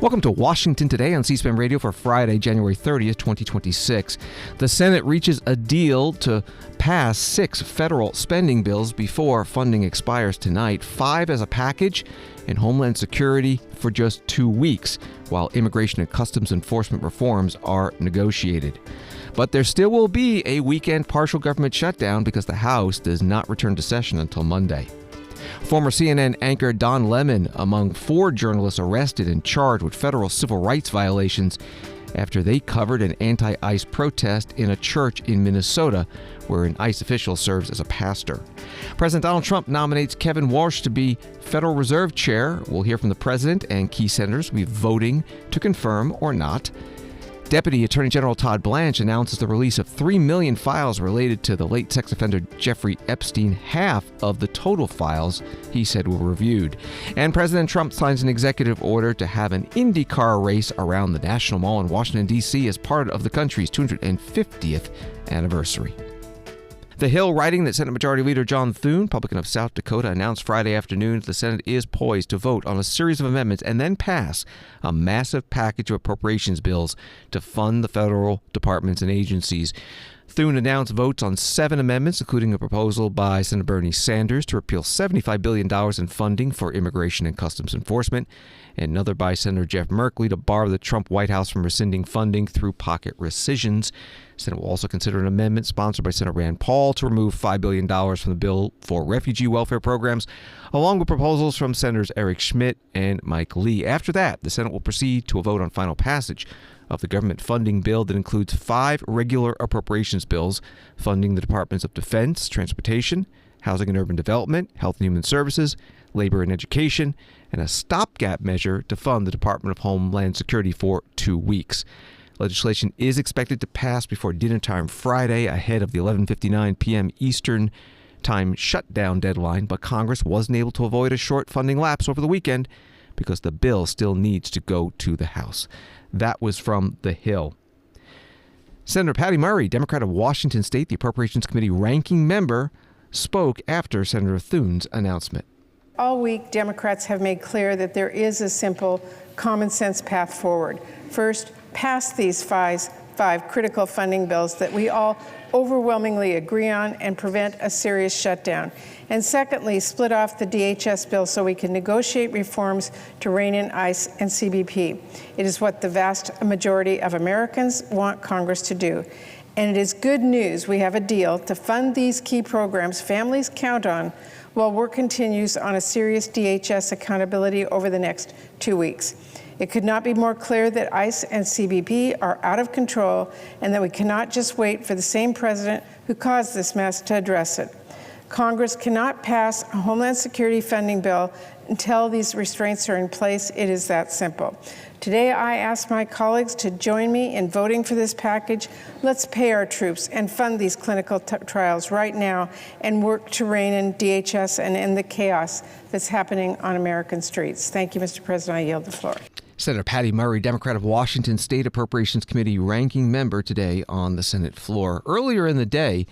Welcome to Washington Today on C-SPAN Radio for Friday, January 30th, 2026. The Senate reaches a deal to pass 6 federal spending bills before funding expires tonight, 5 as a package, and Homeland Security for just 2 weeks, while immigration and customs enforcement reforms are negotiated. But there still will be a weekend partial government shutdown because the House does not return to session until Monday. Former CNN anchor Don Lemon among 4 journalists arrested and charged with federal civil rights violations after they covered an anti-ICE protest in a church in Minnesota where an ICE official serves as a pastor. President Donald Trump nominates Kevin Warsh to be Federal Reserve Chair. We'll hear from the president and key senators will be voting to confirm or not. Deputy Attorney General Todd Blanche announces the release of 3 million files related to the late sex offender Jeffrey Epstein, half of the total files he said were reviewed. And President Trump signs an executive order to have an IndyCar race around the National Mall in Washington, D.C. as part of the country's 250th anniversary. The Hill writing that Senate Majority Leader John Thune, Republican of South Dakota, announced Friday afternoon the Senate is poised to vote on a series of amendments and then pass a massive package of appropriations bills to fund the federal departments and agencies. Thune announced votes on 7 amendments, including a proposal by Senator Bernie Sanders to repeal $75 billion in funding for immigration and customs enforcement, and another by Senator Jeff Merkley to bar the Trump White House from rescinding funding through pocket rescissions. The Senate will also consider an amendment sponsored by Senator Rand Paul to remove $5 billion from the bill for refugee welfare programs, along with proposals from Senators Eric Schmitt and Mike Lee. After that, the Senate will proceed to a vote on final passage of the government funding bill that includes 5 regular appropriations bills funding the Departments of Defense, Transportation, Housing and Urban Development, Health and Human Services, Labor and Education, and a stopgap measure to fund the Department of Homeland Security for 2 weeks. Legislation is expected to pass before dinner time Friday ahead of the 11:59 p.m. Eastern Time shutdown deadline, but Congress wasn't able to avoid a short funding lapse over the weekend because the bill still needs to go to the House. That was from The Hill. Senator Patty Murray, Democrat of Washington State, the Appropriations Committee ranking member, spoke after Senator Thune's announcement. All week, Democrats have made clear that there is a simple, common-sense path forward. First, pass these 5 critical funding bills that we all overwhelmingly agree on and prevent a serious shutdown. And secondly, split off the DHS bill so we can negotiate reforms to rein in ICE and CBP. It is what the vast majority of Americans want Congress to do. And it is good news we have a deal to fund these key programs families count on while work continues on a serious DHS accountability over the next 2 weeks. It could not be more clear that ICE and CBP are out of control and that we cannot just wait for the same president who caused this mess to address it. Congress cannot pass a Homeland Security funding bill until these restraints are in place. It is that simple. Today, I ask my colleagues to join me in voting for this package. Let's pay our troops and fund these clinical trials right now and work to rein in DHS and end the chaos that's happening on American streets. Thank you, Mr. President. I yield the floor. Senator Patty Murray, Democrat of Washington State Appropriations Committee ranking member, today on the Senate floor. Earlier in the day,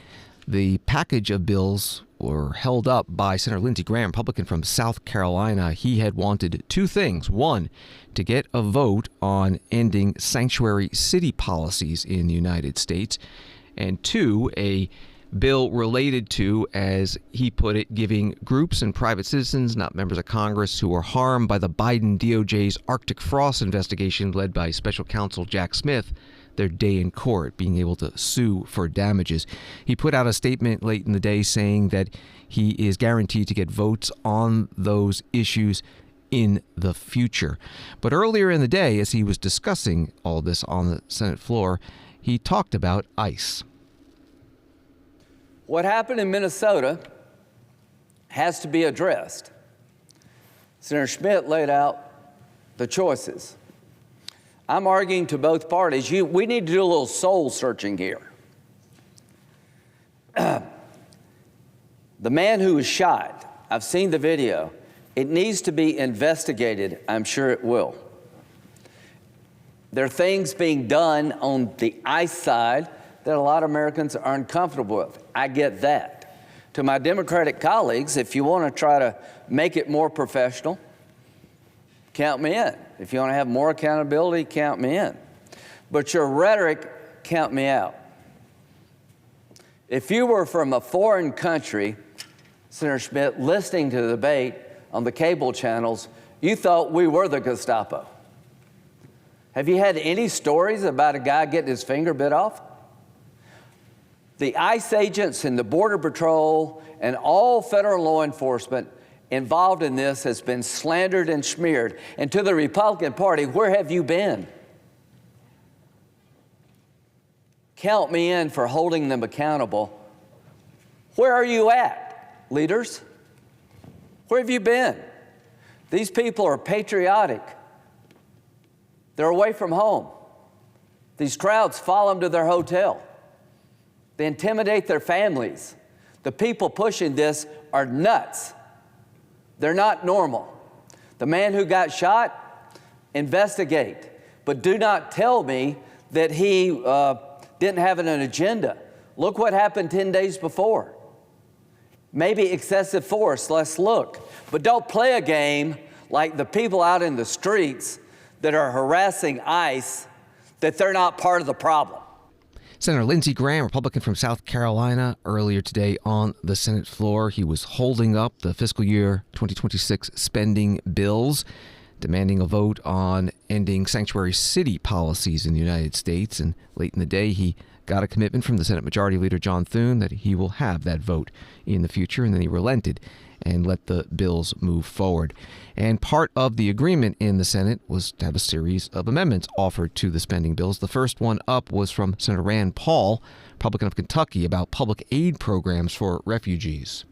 the package of bills were held up by Senator Lindsey Graham, Republican from South Carolina. He had wanted 2 things. 1, to get a vote on ending sanctuary city policies in the United States. And 2, a bill related to, as he put it, giving groups and private citizens, not members of Congress, who were harmed by the Biden DOJ's Arctic Frost investigation led by Special Counsel Jack Smith, their day in court, being able to sue for damages. He put out a statement late in the day saying that he is guaranteed to get votes on those issues in the future. But earlier in the day, as he was discussing all this on the Senate floor, he talked about ICE. What happened in Minnesota has to be addressed. Senator Schmitt laid out the choices. I'm arguing to both parties, we need to do a little soul searching here. The man who was shot, I've seen the video. It needs to be investigated. I'm sure it will. There are things being done on the ICE side that a lot of Americans are uncomfortable with. I get that. To my Democratic colleagues, if you want to try to make it more professional, count me in. If you want to have more accountability, count me in. But your rhetoric, count me out. If you were from a foreign country, Senator Schmidt, listening to the debate on the cable channels, you thought we were the Gestapo. Have you had any stories about a guy getting his finger bit off? The ICE agents and the Border Patrol and all federal law enforcement involved in this has been slandered and smeared. And to the Republican Party, where have you been? Count me in for holding them accountable. Where are you at, leaders? Where have you been? These people are patriotic. They're away from home. These crowds follow them to their hotel. They intimidate their families. The people pushing this are nuts. They're not normal. The man who got shot, investigate. But do not tell me that he didn't have an agenda. Look what happened 10 days before. Maybe excessive force, let's look. But don't play a game like the people out in the streets that are harassing ICE, that they're not part of the problem. Senator Lindsey Graham, Republican from South Carolina, earlier today on the Senate floor, he was holding up the fiscal year 2026 spending bills, demanding a vote on ending sanctuary city policies in the United States. And late in the day, he got a commitment from the Senate Majority Leader John Thune that he will have that vote in the future, and then he relented and let the bills move forward. And part of the agreement in the Senate was to have a series of amendments offered to the spending bills. The first one up was from Senator Rand Paul, Republican of Kentucky, about public aid programs for refugees.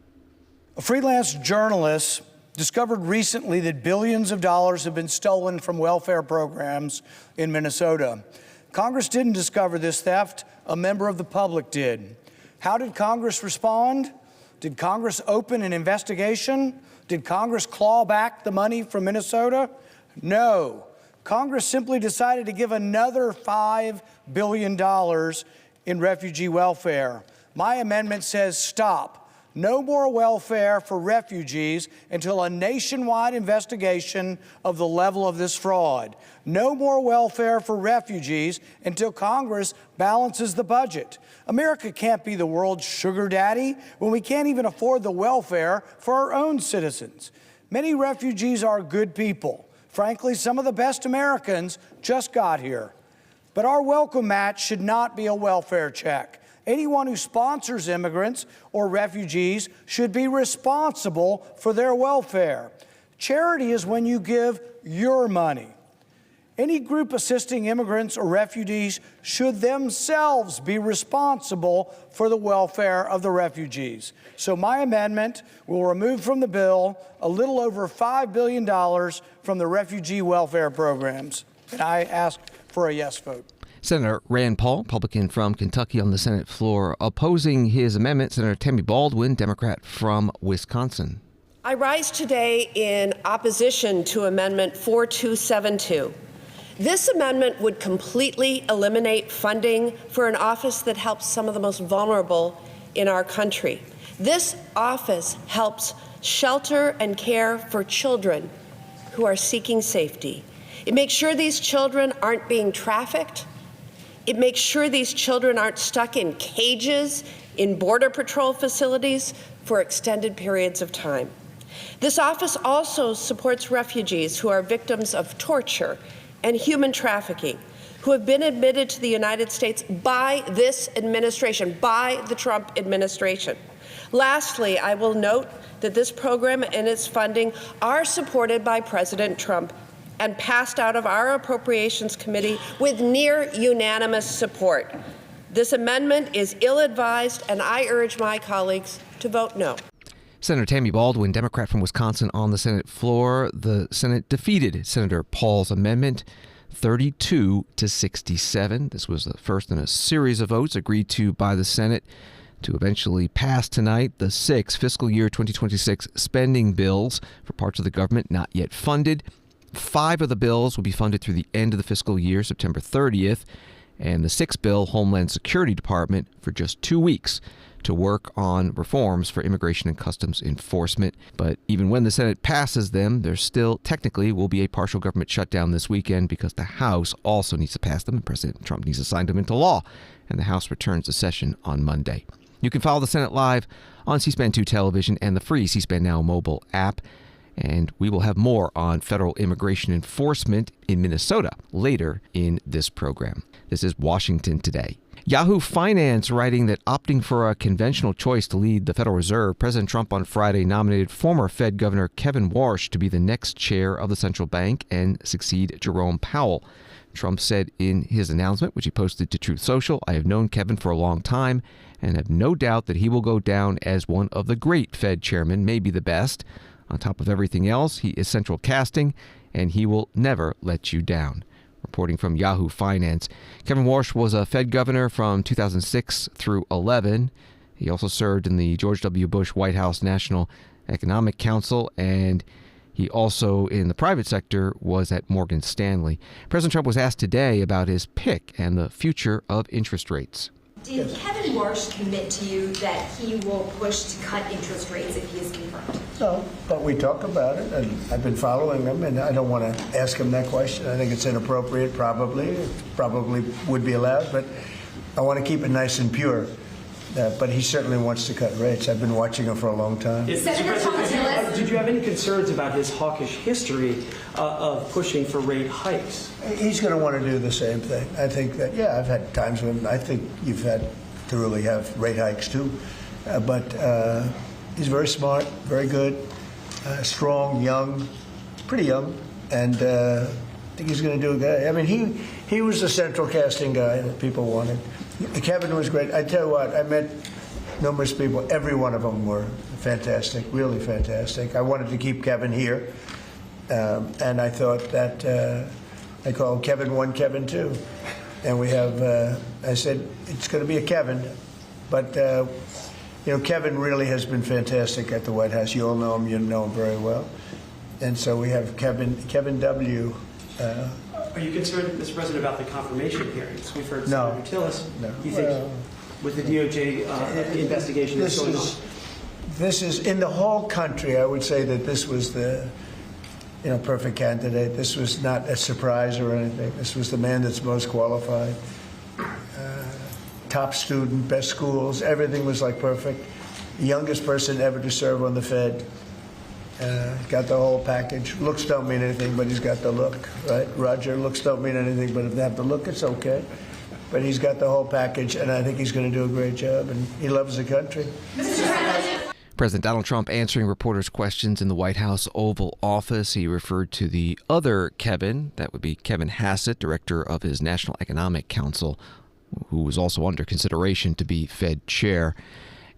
A freelance journalist discovered recently that billions of dollars have been stolen from welfare programs in Minnesota. Congress didn't discover this theft. A member of the public did. How did Congress respond? Did Congress open an investigation? Did Congress claw back the money from Minnesota? No. Congress simply decided to give another $5 billion in refugee welfare. My amendment says stop. No more welfare for refugees until a nationwide investigation of the level of this fraud. No more welfare for refugees until Congress balances the budget. America can't be the world's sugar daddy when we can't even afford the welfare for our own citizens. Many refugees are good people. Frankly, some of the best Americans just got here. But our welcome mat should not be a welfare check. Anyone who sponsors immigrants or refugees should be responsible for their welfare. Charity is when you give your money. Any group assisting immigrants or refugees should themselves be responsible for the welfare of the refugees. So my amendment will remove from the bill a little over $5 billion from the refugee welfare programs. And I ask for a yes vote. Senator Rand Paul, Republican from Kentucky, on the Senate floor. Opposing his amendment, Senator Tammy Baldwin, Democrat from Wisconsin. I rise today in opposition to Amendment 4272. This amendment would completely eliminate funding for an office that helps some of the most vulnerable in our country. This office helps shelter and care for children who are seeking safety. It makes sure these children aren't being trafficked. It makes sure these children aren't stuck in cages in Border Patrol facilities for extended periods of time. This office also supports refugees who are victims of torture and human trafficking, who have been admitted to the United States by this administration, by the Trump administration. Lastly, I will note that this program and its funding are supported by President Trump and passed out of our Appropriations Committee with near unanimous support. This amendment is ill-advised, and I urge my colleagues to vote no. Senator Tammy Baldwin, Democrat from Wisconsin, on the Senate floor. The Senate defeated Senator Paul's amendment 32-67. This was the first in a series of votes agreed to by the Senate to eventually pass tonight the 6 fiscal year 2026 spending bills for parts of the government not yet funded. 5 of the bills will be funded through the end of the fiscal year, September 30th, and the 6th bill, Homeland Security Department, for just 2 weeks to work on reforms for immigration and customs enforcement. But even when the Senate passes them, there still technically will be a partial government shutdown this weekend because the House also needs to pass them and President Trump needs to sign them into law. And the House returns to session on Monday. You can follow the Senate live on C-SPAN 2 television and the free C-SPAN Now mobile app. And we will have more on federal immigration enforcement in Minnesota later in this program. This is Washington Today. Yahoo Finance writing that opting for a conventional choice to lead the Federal Reserve, President Trump on Friday nominated former Fed Governor Kevin Warsh to be the next chair of the central bank and succeed Jerome Powell. Trump said in his announcement, which he posted to Truth Social, "I have known Kevin for a long time and have no doubt that he will go down as one of the great Fed chairmen, maybe the best. On top of everything else, he is central casting, and he will never let you down." Reporting from Yahoo Finance, Kevin Warsh was a Fed governor from 2006 through 11. He also served in the George W. Bush White House National Economic Council, and he also, in the private sector, was at Morgan Stanley. President Trump was asked today about his pick and the future of interest rates. Did Kevin Warsh commit to you that he will push to cut interest rates if he is confirmed? No, but we talk about it, and I've been following him, and I don't want to ask him that question. I think it's inappropriate, probably. It probably would be allowed, but I want to keep it nice and pure. But he certainly wants to cut rates. I've been watching him for a long time. Did you have any concerns about his hawkish history of pushing for rate hikes? He's going to want to do the same thing. I think that, yeah, I've had times when I think you've had to really have rate hikes too. But he's very smart, very good, strong, young, pretty young, and I think he's going to do a good. I mean, he was the central casting guy that people wanted. Kevin was great. I tell you what, I met numerous people. Every one of them were fantastic, really fantastic. I wanted to keep Kevin here, and I thought that I call Kevin 1, Kevin 2. And we have, I said, it's going to be a Kevin, but Kevin really has been fantastic at the White House. You all know him. You know him very well. And so we have Kevin W. Are you concerned, Mr. President, about the confirmation hearings? We've heard No. Senator Tillis. No. You think with the DOJ investigation that's going on? This is, in the whole country, I would say that this was the perfect candidate. This was not a surprise or anything. This was the man that's most qualified. Top student, best schools, everything was like perfect. The youngest person ever to serve on the Fed. Got the whole package. Looks don't mean anything, but he's got the look, right? Roger, looks don't mean anything, but if they have the look, it's okay. But he's got the whole package, and I think he's going to do a great job, and he loves the country. President Donald Trump answering reporters' questions in the White House Oval Office. He referred to the other Kevin, that would be Kevin Hassett, director of his National Economic Council, who was also under consideration to be Fed chair.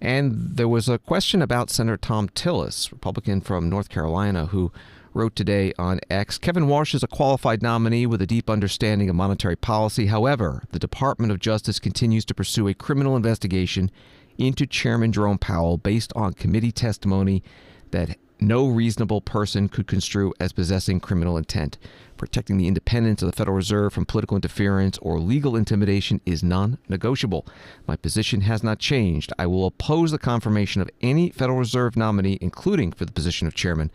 And there was a question about Senator Thom Tillis, Republican from North Carolina, who wrote today on X, "Kevin Warsh is a qualified nominee with a deep understanding of monetary policy. However, the Department of Justice continues to pursue a criminal investigation into Chairman Jerome Powell based on committee testimony that no reasonable person could construe as possessing criminal intent. Protecting the independence of the Federal Reserve from political interference or legal intimidation is non-negotiable. My position has not changed. I will oppose the confirmation of any Federal Reserve nominee, including for the position of chairman,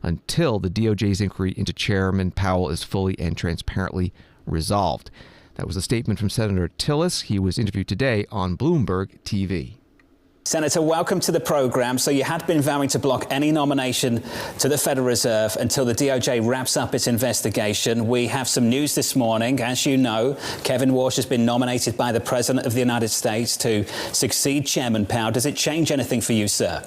until the DOJ's inquiry into Chairman Powell is fully and transparently resolved." That was a statement from Senator Tillis. He was interviewed today on Bloomberg TV. Senator, welcome to the program. So you had been vowing to block any nomination to the Federal Reserve until the DOJ wraps up its investigation. We have some news this morning. As you know, Kevin Warsh has been nominated by the President of the United States to succeed Chairman Powell. Does it change anything for you, sir?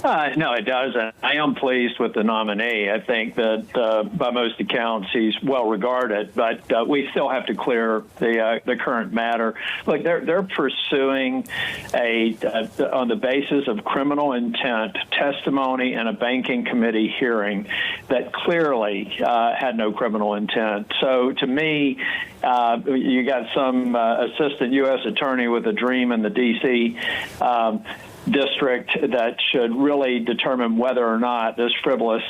No, it doesn't. I am pleased with the nominee. I think that by most accounts he's well regarded, but we still have to clear the current matter. Look, they're pursuing on the basis of criminal intent testimony in a banking committee hearing that clearly had no criminal intent. So to me, you got some assistant U.S. attorney with a dream in the D.C. district that should really determine whether or not this frivolous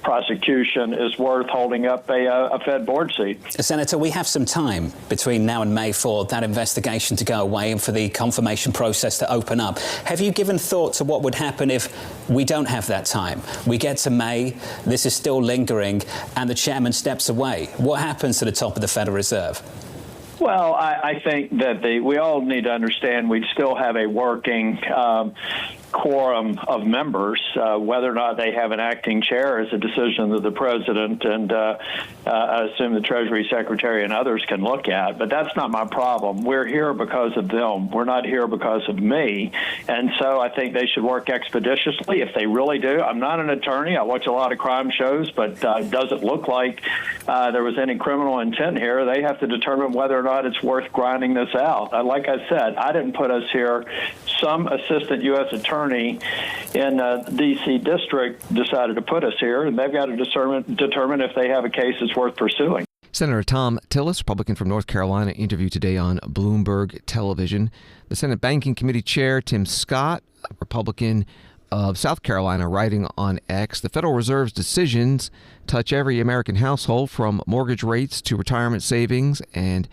prosecution is worth holding up a Fed board seat. Senator, we have some time between now and May for that investigation to go away and for the confirmation process to open up. Have you given thought to what would happen if we don't have that time? We get to May, this is still lingering, and the chairman steps away. What happens to the top of the Federal Reserve? Well, I think that we all need to understand we'd still have a working quorum of members. Whether or not they have an acting chair is a decision that the president and I assume the Treasury Secretary and others can look at. But that's not my problem. We're here because of them. We're not here because of me. And so I think they should work expeditiously if they really do. I'm not an attorney. I watch a lot of crime shows, but it doesn't look like there was any criminal intent here. They have to determine whether or not it's worth grinding this out. Like I said, I didn't put us here. Some assistant U.S. attorney in D.C. district decided to put us here, and they've got to determine if they have a case that's worth pursuing. Senator Tom Tillis, Republican from North Carolina, interviewed today on Bloomberg Television. The Senate Banking Committee Chair, Tim Scott, Republican of South Carolina, writing on X, the Federal Reserve's decisions touch every American household, from mortgage rates to retirement savings, and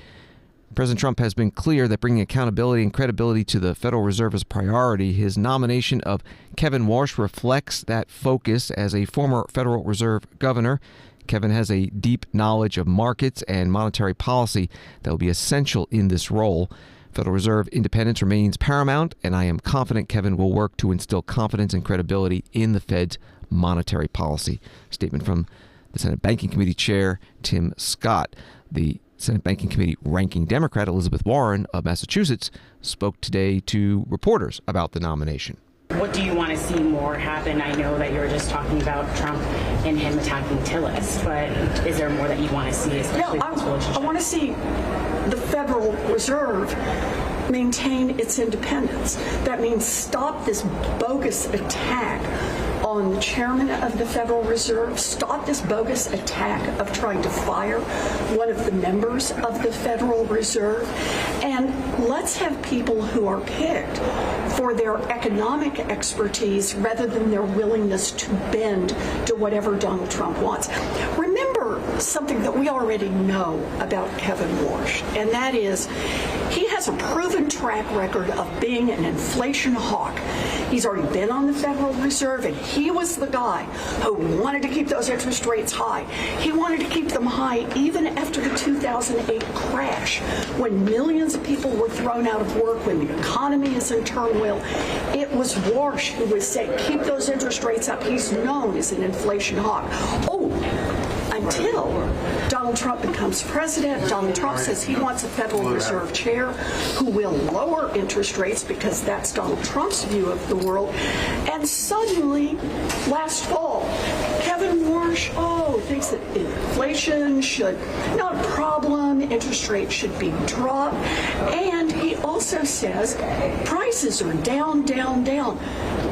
President Trump has been clear that bringing accountability and credibility to the Federal Reserve is a priority. His nomination of Kevin Warsh reflects that focus. As a former Federal Reserve governor, Kevin has a deep knowledge of markets and monetary policy that will be essential in this role. Federal Reserve independence remains paramount, and I am confident Kevin will work to instill confidence and credibility in the Fed's monetary policy. Statement from the Senate Banking Committee Chair, Tim Scott. The Senate Banking Committee ranking Democrat Elizabeth Warren of Massachusetts spoke today to reporters about the nomination. What do you want to see more happen? I know that you were just talking about Trump and him attacking Tillis, but is there more that you want to see? Especially I want to see the Federal Reserve maintain its independence. That means stop this bogus attack on the chairman of the Federal Reserve, stop this bogus attack of trying to fire one of the members of the Federal Reserve, and let's have people who are picked for their economic expertise rather than their willingness to bend to whatever Donald Trump wants. Remember something that we already know about Kevin Warsh, and that is he has a proven track record of being an inflation hawk. He's already been on the Federal Reserve, and he was the guy who wanted to keep those interest rates high. He wanted to keep them high even after the 2008 crash, when millions of people were thrown out of work, when the economy is in turmoil. It was Warsh who was saying, keep those interest rates up. He's known as an inflation hawk. Until Donald Trump becomes president. Donald Trump says he wants a Federal Reserve chair who will lower interest rates because that's Donald Trump's view of the world. And suddenly, last fall, Kevin Warsh, thinks that inflation should not a problem, interest rates should be dropped. And he also says prices are down, down, down.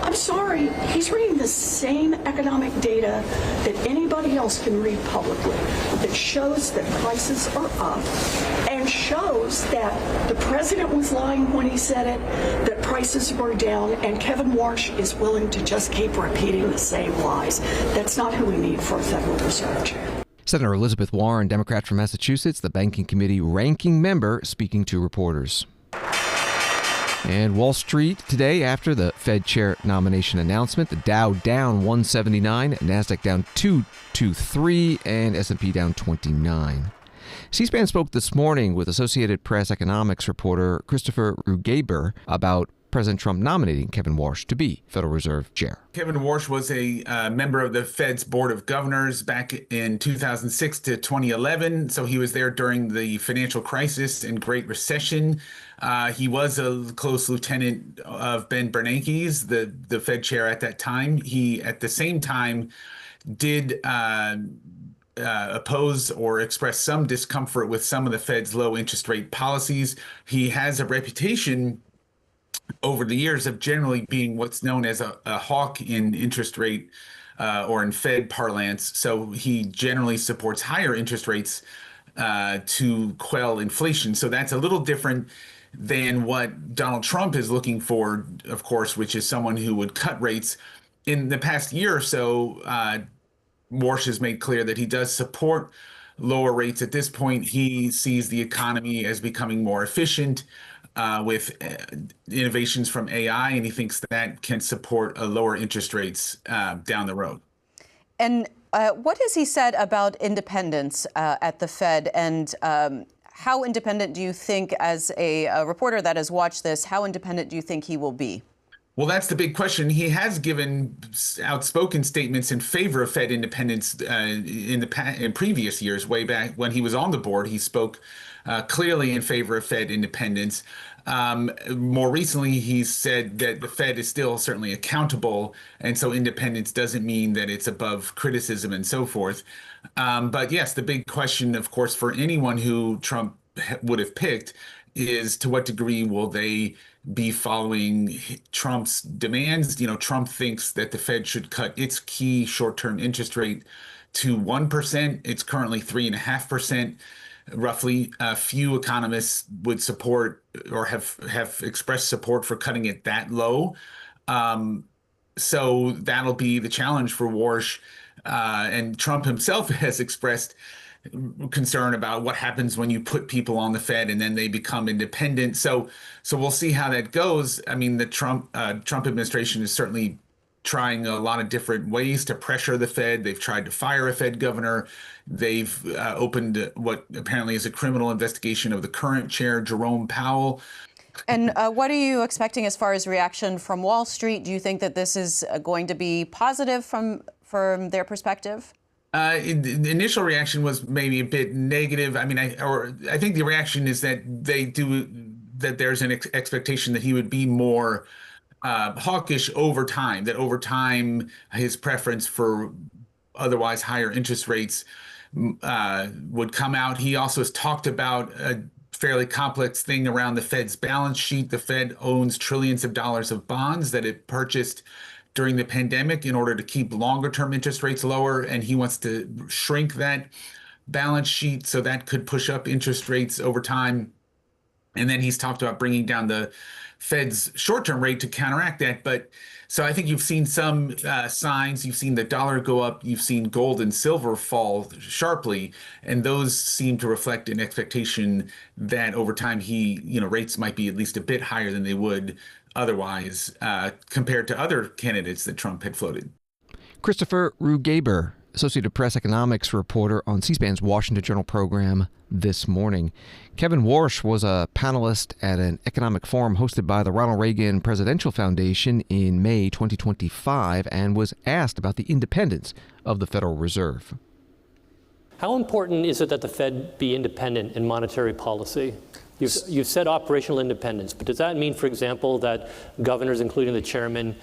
I'm sorry, he's reading the same economic data that anybody else can read publicly that shows that prices are up and shows that the president was lying when he said it, that prices were down, and Kevin Warsh is willing to just keep repeating the same lies. That's not who we need for a Federal Reserve chair. Senator Elizabeth Warren, Democrat from Massachusetts, the Banking Committee ranking member, speaking to reporters. And Wall Street today, after the Fed chair nomination announcement, the Dow down 179, NASDAQ down 223, and S&P down 29. C-SPAN spoke this morning with Associated Press economics reporter Christopher Rugaber about President Trump nominating Kevin Warsh to be Federal Reserve Chair. Kevin Warsh was a member of the Fed's Board of Governors back in 2006 to 2011. So he was there during the financial crisis and Great Recession. He was a close lieutenant of Ben Bernanke's, the Fed chair at that time. He, at the same time, did oppose or express some discomfort with some of the Fed's low interest rate policies. He has a reputation over the years of generally being what's known as a hawk in interest rate or in Fed parlance. So he generally supports higher interest rates to quell inflation. So that's a little different than what Donald Trump is looking for, of course, which is someone who would cut rates. In the past year or so, Warsh has made clear that he does support lower rates. At this point, he sees the economy as becoming more efficient with innovations from AI, and he thinks that can support lower interest rates down the road. And what has he said about independence at the Fed, and how independent do you think, as a reporter that has watched this, how independent do you think he will be? Well, that's the big question. He has given outspoken statements in favor of Fed independence in previous years. Way back when he was on the board, he spoke clearly in favor of Fed independence. More recently, he's said that the Fed is still certainly accountable, and so independence doesn't mean that it's above criticism and so forth. But yes, the big question, of course, for anyone who Trump would have picked is to what degree will they be following Trump's demands? You know, Trump thinks that the Fed should cut its key short-term interest rate to 1%. It's currently 3.5%. Roughly, few economists would support or have expressed support for cutting it that low. So that'll be the challenge for Warsh. And Trump himself has expressed concern about what happens when you put people on the Fed and then they become independent. So we'll see how that goes. I mean, the Trump administration is certainly trying a lot of different ways to pressure the Fed. They've tried to fire a Fed governor. They've opened what apparently is a criminal investigation of the current chair, Jerome Powell. And what are you expecting as far as reaction from Wall Street? Do you think that this is going to be positive from their perspective? The initial reaction was maybe a bit negative. I mean, I think the reaction is that there's an expectation that he would be more hawkish over time, that over time his preference for otherwise higher interest rates would come out. He also has talked about a fairly complex thing around the Fed's balance sheet. The Fed owns trillions of dollars of bonds that it purchased during the pandemic in order to keep longer term interest rates lower, and he wants to shrink that balance sheet, so that could push up interest rates over time. And then he's talked about bringing down the Fed's short-term rate to counteract that. But so I think you've seen some signs. You've seen the dollar go up. You've seen gold and silver fall sharply, and those seem to reflect an expectation that over time rates might be at least a bit higher than they would otherwise compared to other candidates that Trump had floated. Christopher Rugaber, Associated Press economics reporter on C-SPAN's Washington Journal program this morning. Kevin Warsh was a panelist at an economic forum hosted by the Ronald Reagan Presidential Foundation in May 2025 and was asked about the independence of the Federal Reserve. How important is it that the Fed be independent in monetary policy? You've said operational independence, but does that mean, for example, that governors, including the chairman,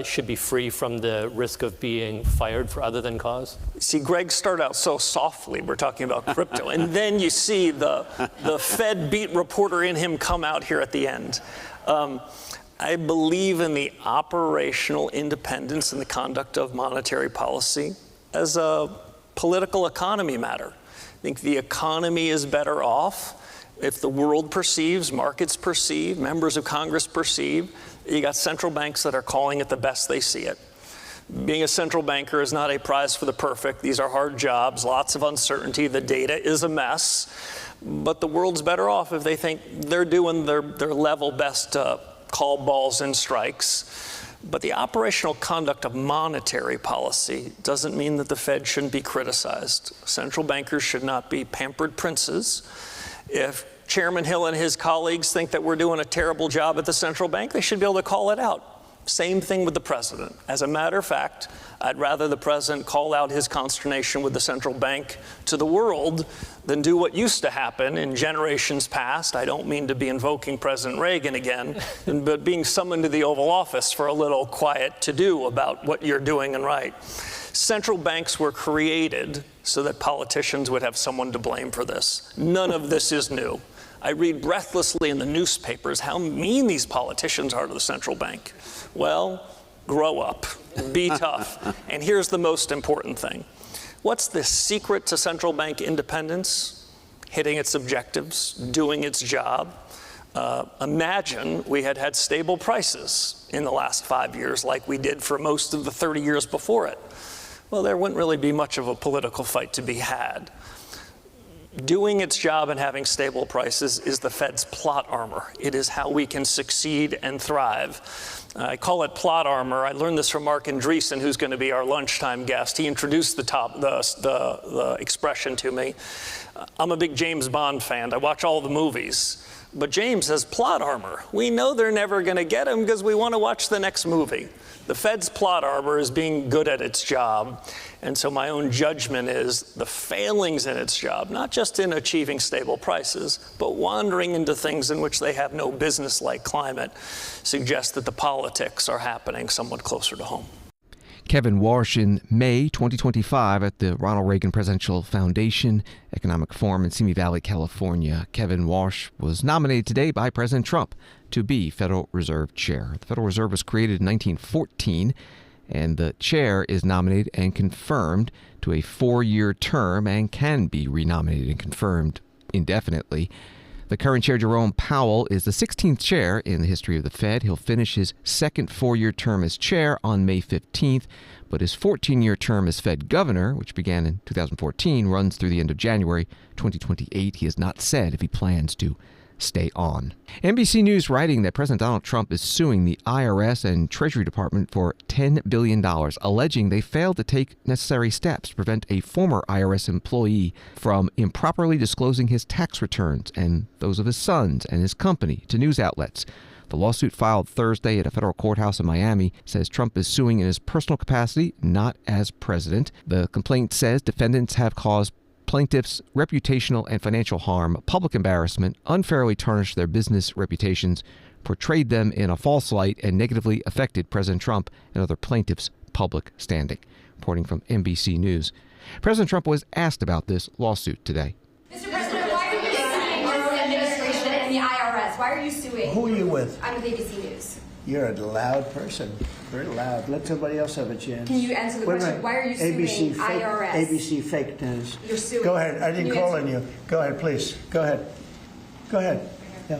should be free from the risk of being fired for other than cause? See, Greg started out so softly. We're talking about crypto. And then you see the Fed beat reporter in him come out here at the end. I believe in the operational independence and the conduct of monetary policy as a political economy matter. I think the economy is better off if the world perceives, markets perceive, members of Congress perceive. You got central banks that are calling it the best they see it. Being a central banker is not a prize for the perfect. These are hard jobs, lots of uncertainty. The data is a mess. But the world's better off if they think they're doing their level best to call balls and strikes. But the operational conduct of monetary policy doesn't mean that the Fed shouldn't be criticized. Central bankers should not be pampered princes. If Chairman Hill and his colleagues think that we're doing a terrible job at the central bank, they should be able to call it out. Same thing with the president. As a matter of fact, I'd rather the president call out his consternation with the central bank to the world than do what used to happen in generations past. I don't mean to be invoking President Reagan again, but being summoned to the Oval Office for a little quiet to-do about what you're doing and right. Central banks were created so that politicians would have someone to blame for this. None of this is new. I read breathlessly in the newspapers how mean these politicians are to the central bank. Well, grow up, be tough. And here's the most important thing. What's the secret to central bank independence? Hitting its objectives, doing its job. imagine we had had stable prices in the last 5 years like we did for most of the 30 years before it. Well, there wouldn't really be much of a political fight to be had. Doing its job and having stable prices is the Fed's plot armor. It is how we can succeed and thrive. I call it plot armor. I learned this from Mark Andreessen, who's going to be our lunchtime guest. He introduced the expression to me. I'm a big James Bond fan. I watch all the movies. But James has plot armor. We know they're never going to get him because we want to watch the next movie. The Fed's plot armor is being good at its job. And so my own judgment is the failings in its job, not just in achieving stable prices, but wandering into things in which they have no business, like climate, suggest that the politics are happening somewhat closer to home. Kevin Warsh in May 2025 at the Ronald Reagan Presidential Foundation Economic Forum in Simi Valley, California. Kevin Warsh was nominated today by President Trump to be Federal Reserve Chair. The Federal Reserve was created in 1914, and the chair is nominated and confirmed to a 4-year term and can be renominated and confirmed indefinitely. The current chair, Jerome Powell, is the 16th chair in the history of the Fed. He'll finish his second 4-year term as chair on May 15th, but his 14-year term as Fed governor, which began in 2014, runs through the end of January 2028. He has not said if he plans to stay on. NBC News writing that President Donald Trump is suing the IRS and Treasury Department for $10 billion, alleging they failed to take necessary steps to prevent a former IRS employee from improperly disclosing his tax returns and those of his sons and his company to news outlets. The lawsuit filed Thursday at a federal courthouse in Miami says Trump is suing in his personal capacity, not as president. The complaint says defendants have caused plaintiffs' reputational and financial harm, public embarrassment, unfairly tarnished their business reputations, portrayed them in a false light, and negatively affected President Trump and other plaintiffs' public standing. Reporting from NBC News. President Trump was asked about this lawsuit today. Mr. President, why are you suing this administration and the IRS? Why are you suing? Who are you with? I'm with ABC News. You're a loud person. Very loud. Let somebody else have a chance. Can you answer the question? Why are you suing IRS? ABC fake news. You're suing. Go ahead. I didn't call on you. Go ahead, please. Go ahead. Go ahead. Yeah.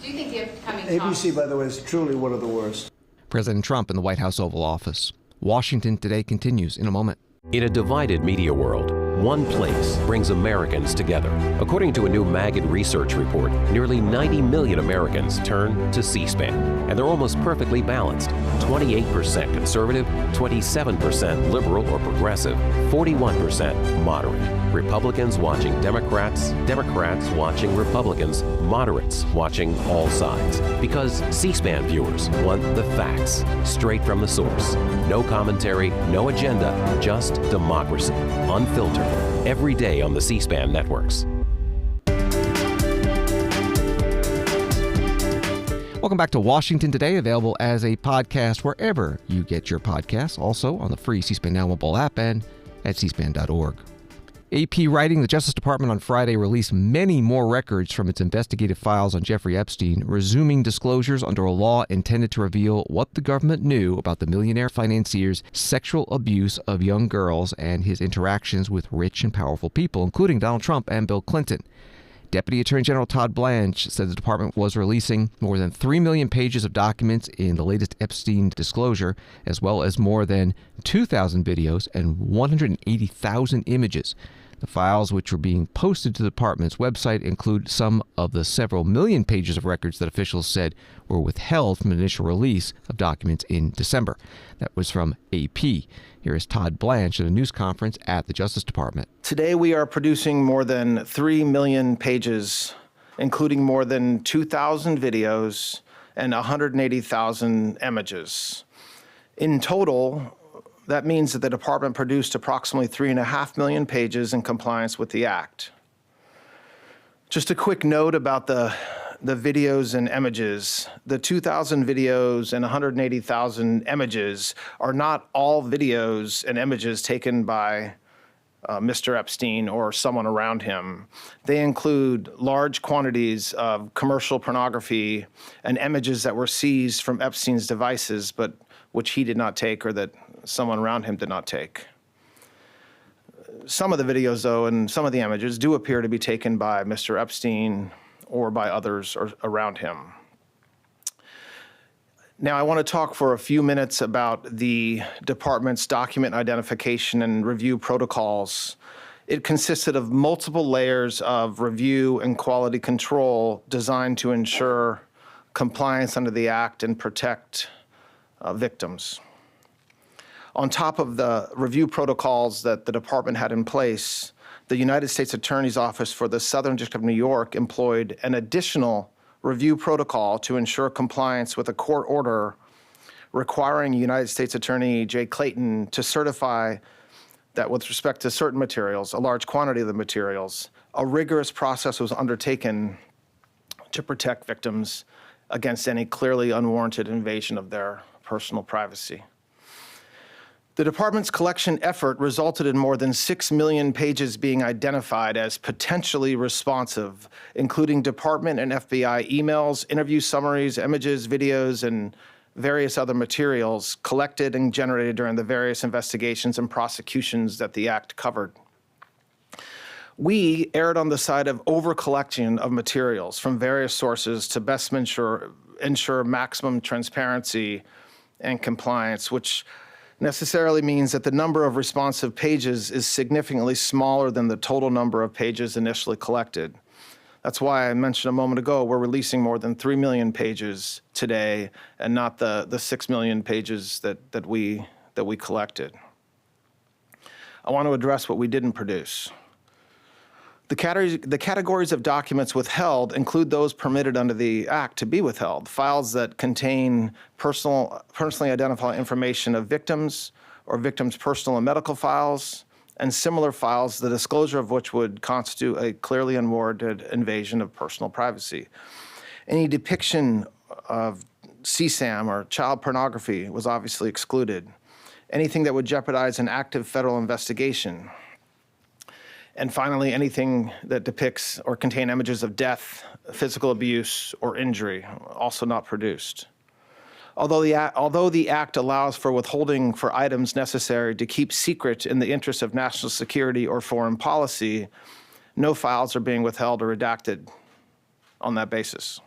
Do you think the upcoming ABC, by the way, is truly one of the worst. President Trump in the White House Oval Office. Washington Today continues in a moment. In a divided media world, one place brings Americans together. According to a new Magid research report, nearly 90 million Americans turn to C-SPAN, and they're almost perfectly balanced. 28% conservative, 27% liberal or progressive, 41% moderate. Republicans watching Democrats, Democrats watching Republicans, moderates watching all sides. Because C-SPAN viewers want the facts, straight from the source. No commentary, no agenda, just democracy, unfiltered, every day on the C-SPAN networks. Welcome back to Washington Today, available as a podcast wherever you get your podcasts, also on the free C-SPAN Now mobile app and at cspan.org. AP writing, the Justice Department on Friday released many more records from its investigative files on Jeffrey Epstein, resuming disclosures under a law intended to reveal what the government knew about the millionaire financier's sexual abuse of young girls and his interactions with rich and powerful people, including Donald Trump and Bill Clinton. Deputy Attorney General Todd Blanche said the department was releasing more than 3 million pages of documents in the latest Epstein disclosure, as well as more than 2,000 videos and 180,000 images. The files, which were being posted to the department's website, include some of the several million pages of records that officials said were withheld from the initial release of documents in December. That was from AP. Here is Todd Blanche at a news conference at the Justice Department. Today we are producing more than 3 million pages, including more than 2,000 videos and 180,000 images. In total, that means that the department produced approximately 3.5 million pages in compliance with the Act. Just a quick note about the videos and images. The 2,000 videos and 180,000 images are not all videos and images taken by Mr. Epstein or someone around him. They include large quantities of commercial pornography and images that were seized from Epstein's devices, but which he did not take or that someone around him did not take. Some of the videos, though, and some of the images do appear to be taken by Mr. Epstein or by others around him. Now, I want to talk for a few minutes about the department's document identification and review protocols. It consisted of multiple layers of review and quality control designed to ensure compliance under the Act and protect victims. On top of the review protocols that the department had in place, the United States Attorney's Office for the Southern District of New York employed an additional review protocol to ensure compliance with a court order requiring United States Attorney Jay Clayton to certify that with respect to certain materials, a large quantity of the materials, a rigorous process was undertaken to protect victims against any clearly unwarranted invasion of their personal privacy. The department's collection effort resulted in more than 6 million pages being identified as potentially responsive, including department and FBI emails, interview summaries, images, videos, and various other materials collected and generated during the various investigations and prosecutions that the Act covered. We erred on the side of over-collection of materials from various sources to best ensure maximum transparency and compliance, which necessarily means that the number of responsive pages is significantly smaller than the total number of pages initially collected. That's why I mentioned a moment ago, we're releasing more than 3 million pages today and not the 6 million pages that we collected. I want to address what we didn't produce. The categories of documents withheld include those permitted under the Act to be withheld: files that contain personally identifiable information of victims or victims' personal and medical files, and similar files, the disclosure of which would constitute a clearly unwarranted invasion of personal privacy. Any depiction of CSAM or child pornography was obviously excluded. Anything that would jeopardize an active federal investigation. And finally, anything that depicts or contain images of death, physical abuse, or injury, also not produced. Although the Act allows for withholding for items necessary to keep secret in the interest of national security or foreign policy, no files are being withheld or redacted on that basis.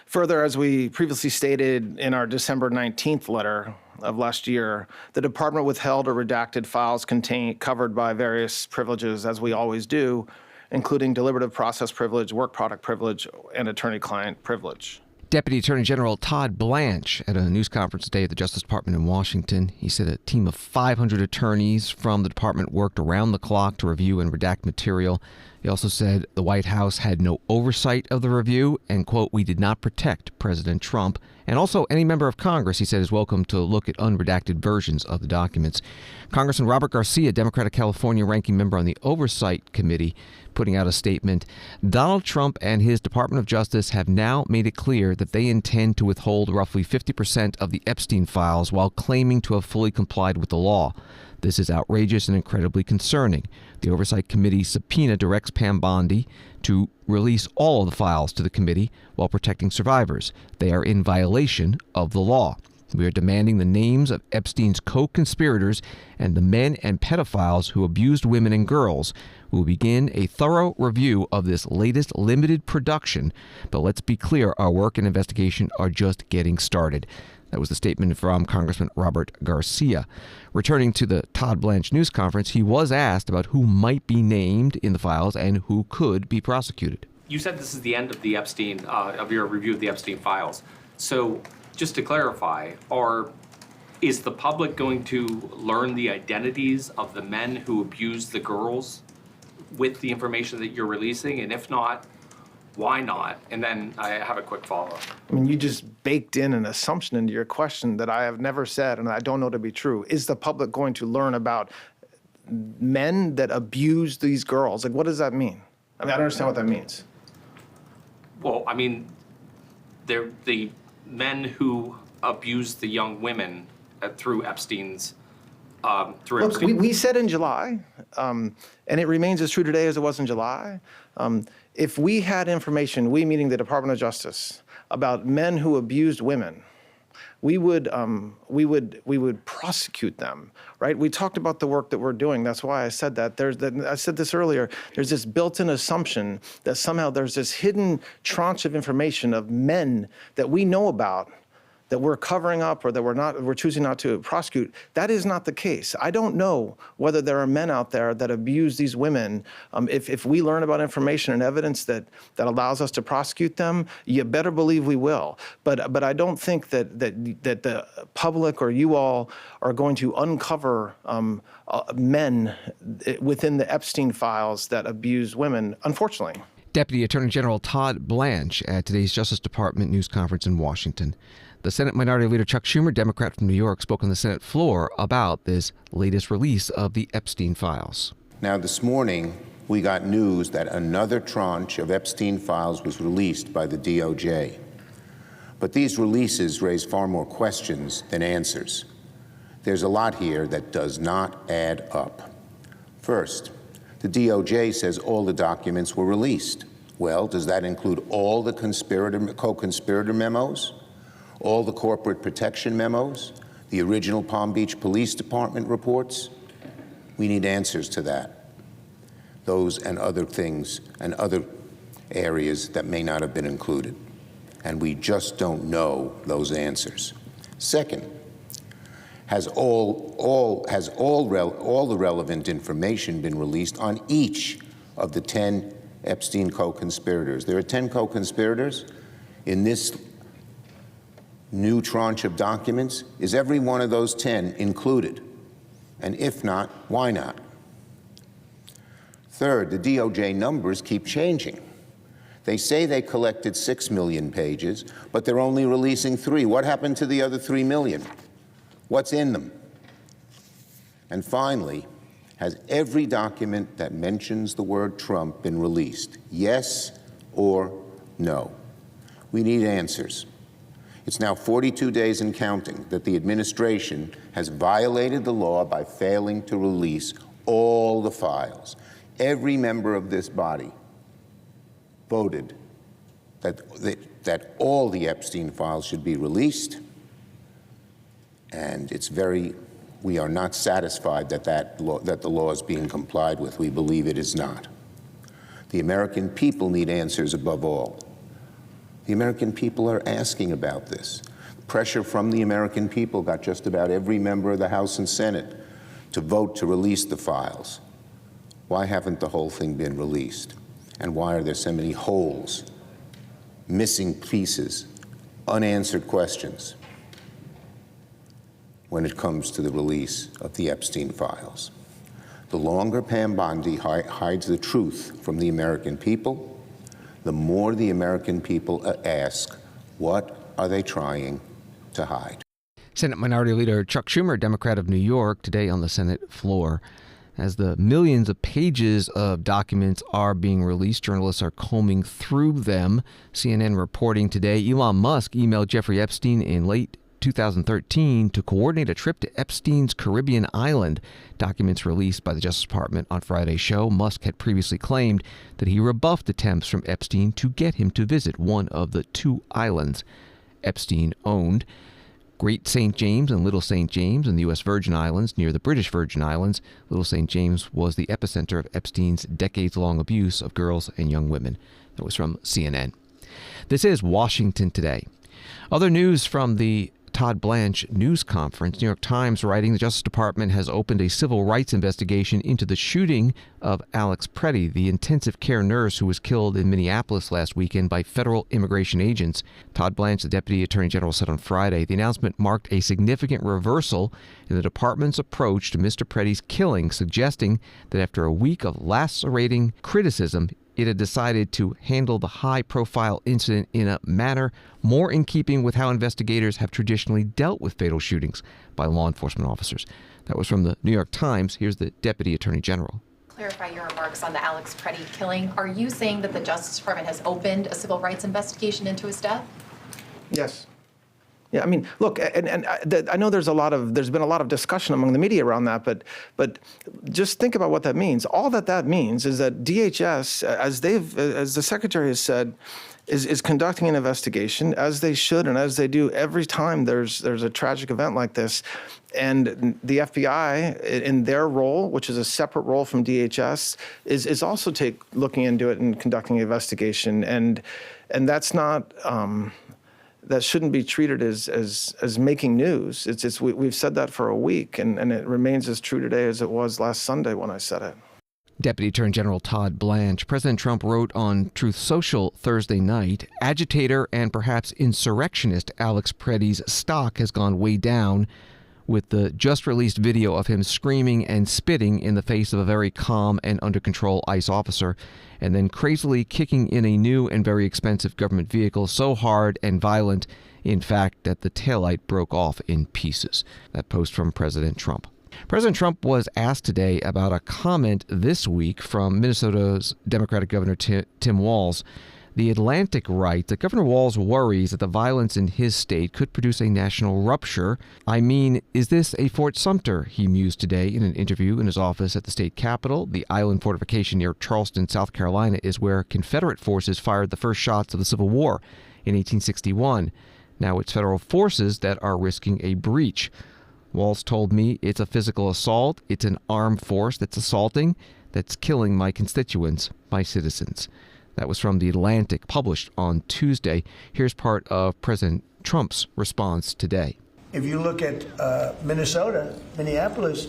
Further, as we previously stated in our December 19th letter of last year, the department withheld or redacted files covered by various privileges, as we always do, including deliberative process privilege, work product privilege, and attorney-client privilege. Deputy Attorney General Todd Blanche at a news conference today at the Justice Department in Washington. He said a team of 500 attorneys from the department worked around the clock to review and redact material. He also said the White House had no oversight of the review and, quote, we did not protect President Trump. And also any member of Congress, he said, is welcome to look at unredacted versions of the documents. Congressman Robert Garcia, Democratic California ranking member on the Oversight Committee, putting out a statement. Donald Trump and his Department of Justice have now made it clear that they intend to withhold roughly 50% of the Epstein files while claiming to have fully complied with the law. This is outrageous and incredibly concerning. The Oversight Committee subpoena directs Pam Bondi to release all of the files to the committee while protecting survivors. They are in violation of the law. We are demanding the names of Epstein's co-conspirators and the men and pedophiles who abused women and girls. We will begin a thorough review of this latest limited production, but let's be clear, our work and investigation are just getting started. That was the statement from Congressman Robert Garcia. Returning to the Todd Blanche news conference, he was asked about who might be named in the files and who could be prosecuted. You said this is the end of the Epstein, of your review of the Epstein files. So just to clarify, is the public going to learn the identities of the men who abused the girls with the information that you're releasing? And if not, why not? And then I have a quick follow-up. I mean, you just baked in an assumption into your question that I have never said and I don't know to be true. Is the public going to learn about men that abuse these girls? Like, what does that mean? I mean, I don't understand what that means. Well, I mean, they're the men who abused the young women through Epstein's, Look, we said in July, and it remains as true today as it was in July. If we had information, we meaning the Department of Justice, about men who abused women, we would prosecute them, right? We talked about the work that we're doing. That's why I said that. I said this earlier. There's this built-in assumption that somehow there's this hidden tranche of information of men that we know about that we're covering up or that we're choosing not to prosecute. That is not the case. I don't know whether there are men out there that abuse these women. If we learn about information and evidence that allows us to prosecute them, you better believe we will. But I don't think that the public or you all are going to uncover men within the Epstein files that abuse women, unfortunately. Deputy Attorney General Todd Blanche at today's Justice Department news conference in Washington. The Senate Minority Leader Chuck Schumer, Democrat from New York, spoke on the Senate floor about this latest release of the Epstein files. Now, this morning, we got news that another tranche of Epstein files was released by the DOJ. But these releases raise far more questions than answers. There's a lot here that does not add up. First, the DOJ says all the documents were released. Well, does that include all the co-conspirator memos? All the corporate protection memos, the original Palm Beach Police Department reports? We need answers to that. Those and other things and other areas that may not have been included. And we just don't know those answers. Second, has all the relevant information been released on each of the 10 Epstein co-conspirators? There are 10 co-conspirators in this new tranche of documents. Is every one of those 10 included? And if not, why not? Third, the DOJ numbers keep changing. They say they collected 6 million pages, but they're only releasing 3. What happened to the other 3 million? What's in them? And finally, has every document that mentions the word Trump been released? Yes or no? We need answers. It's now 42 days and counting that the administration has violated the law by failing to release all the files. Every member of this body voted that all the Epstein files should be released, and we are not satisfied that the law is being complied with. We believe it is not. The American people need answers above all. The American people are asking about this. Pressure from the American people got just about every member of the House and Senate to vote to release the files. Why haven't the whole thing been released? And why are there so many holes, missing pieces, unanswered questions when it comes to the release of the Epstein files? The longer Pam Bondi hides the truth from the American people, the more the American people ask, what are they trying to hide? Senate Minority Leader Chuck Schumer, Democrat of New York, today on the Senate floor. As the millions of pages of documents are being released, journalists are combing through them. CNN reporting today, Elon Musk emailed Jeffrey Epstein in late 2013 to coordinate a trip to Epstein's Caribbean island. Documents released by the Justice Department on Friday's show. Musk had previously claimed that he rebuffed attempts from Epstein to get him to visit one of the 2 islands Epstein owned. Great St. James and Little St. James in the U.S. Virgin Islands near the British Virgin Islands. Little St. James was the epicenter of Epstein's decades-long abuse of girls and young women. That was from CNN. This is Washington Today. Other news from the Todd Blanche news conference. New York Times writing, the Justice Department has opened a civil rights investigation into the shooting of Alex Preddy, the intensive care nurse who was killed in Minneapolis last weekend by federal immigration agents. Todd Blanche, the Deputy Attorney General, said on Friday the announcement marked a significant reversal in the department's approach to Mr. Preddy's killing, suggesting that after a week of lacerating criticism, it had decided to handle the high-profile incident in a manner more in keeping with how investigators have traditionally dealt with fatal shootings by law enforcement officers. That was from the New York Times. Here's the Deputy Attorney General. Clarify your remarks on the Alex Preddy killing. Are you saying that the Justice Department has opened a civil rights investigation into his death? Yes. Yeah, I mean, look, and I know there's been a lot of discussion among the media around that, but just think about what that means. All that means is that DHS, as the Secretary has said, is conducting an investigation, as they should and as they do every time there's a tragic event like this. And the FBI, in their role, which is a separate role from DHS, is also looking into it and conducting an investigation. And that's not. That shouldn't be treated as making news. We've said that for a week, and it remains as true today as it was last Sunday when I said it. Deputy Attorney General Todd Blanche. President Trump wrote on Truth Social Thursday night, agitator and perhaps insurrectionist Alex Preddy's stock has gone way down with the just-released video of him screaming and spitting in the face of a very calm and under-control ICE officer, and then crazily kicking in a new and very expensive government vehicle so hard and violent, in fact, that the taillight broke off in pieces. That post from President Trump. President Trump was asked today about a comment this week from Minnesota's Democratic Governor Tim Walz. The Atlantic writes that Governor Walz worries that the violence in his state could produce a national rupture. I mean, is this a Fort Sumter? He mused today in an interview in his office at the state capitol. The island fortification near Charleston, South Carolina, is where Confederate forces fired the first shots of the Civil War in 1861. Now it's federal forces that are risking a breach. Walz told me it's a physical assault. It's an armed force that's assaulting, that's killing my constituents, my citizens. That was from The Atlantic, published on Tuesday. Here's part of President Trump's response today. If you look at Minneapolis,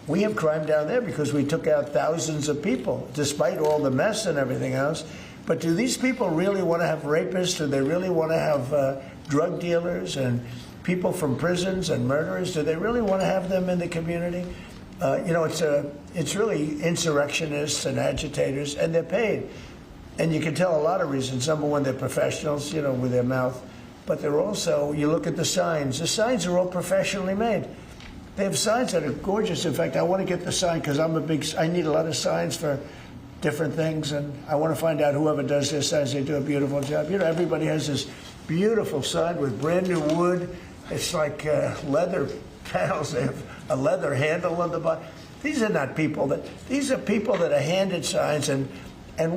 we have crime down there because we took out thousands of people, despite all the mess and everything else. But do these people really want to have rapists? Do they really want to have drug dealers and people from prisons and murderers? Do they really want to have them in the community? It's really insurrectionists and agitators, and they're paid. And you can tell a lot of reasons. Number one, they're professionals, with their mouth. But they're also, you look at the signs. The signs are all professionally made. They have signs that are gorgeous. In fact, I want to get the sign because I need a lot of signs for different things. And I want to find out whoever does their signs, they do a beautiful job. Everybody has this beautiful sign with brand new wood. It's like leather panels. They have a leather handle on the bottom. These are not people these are people that are handed signs, and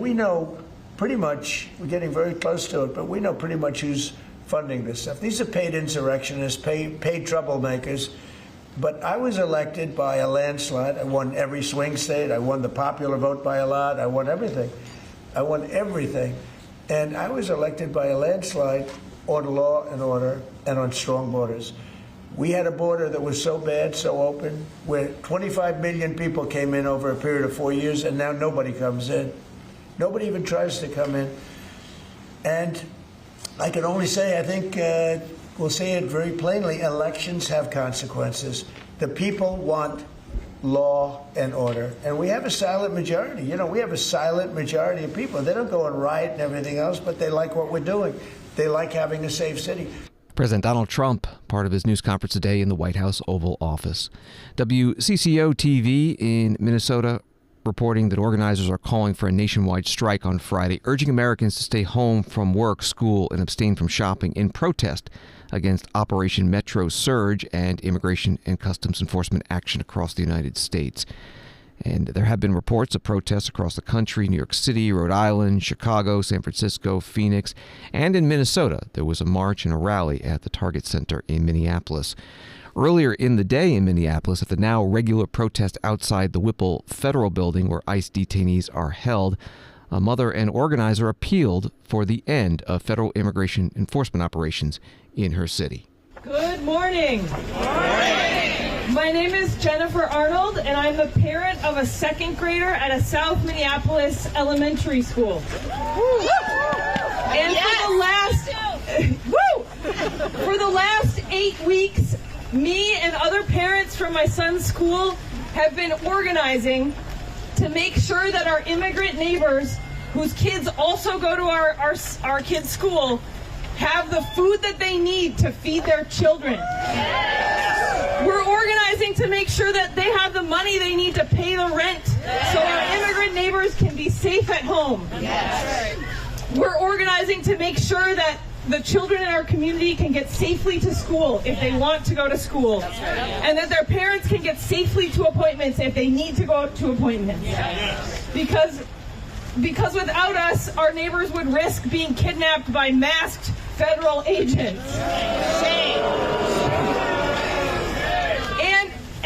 we know pretty much, we're getting very close to it, but we know pretty much who's funding this stuff. These are paid insurrectionists, paid troublemakers. But I was elected by a landslide. I won every swing state. I won the popular vote by a lot. I won everything. And I was elected by a landslide on law and order and on strong borders. We had a border that was so bad, so open, where 25 million people came in over a period of 4 years, and now nobody comes in. Nobody even tries to come in. And I can only say, I think we'll say it very plainly, elections have consequences. The people want law and order. And we have a silent majority. We have a silent majority of people. They don't go and riot and everything else, but they like what we're doing. They like having a safe city. President Donald Trump, part of his news conference today in the White House Oval Office. WCCO-TV in Minnesota reporting that organizers are calling for a nationwide strike on Friday, urging Americans to stay home from work, school, and abstain from shopping in protest against Operation Metro Surge and immigration and customs enforcement action across the United States. And there have been reports of protests across the country, New York City, Rhode Island, Chicago, San Francisco, Phoenix, and in Minnesota. There was a march and a rally at the Target Center in Minneapolis. Earlier in the day in Minneapolis, at the now regular protest outside the Whipple Federal Building where ICE detainees are held, a mother and organizer appealed for the end of federal immigration enforcement operations in her city. Good morning. Good morning. My name is Jennifer Arnold, and I'm the parent of a second grader at a South Minneapolis elementary school. And for the last 8 weeks, me and other parents from my son's school have been organizing to make sure that our immigrant neighbors, whose kids also go to our kids' school, have the food that they need to feed their children. Yes. We're organizing to make sure that they have the money they need to pay the rent, so our immigrant neighbors can be safe at home. Yes. We're organizing to make sure that the children in our community can get safely to school if they want to go to school. And that their parents can get safely to appointments if they need to go to appointments. Because without us, our neighbors would risk being kidnapped by masked federal agents.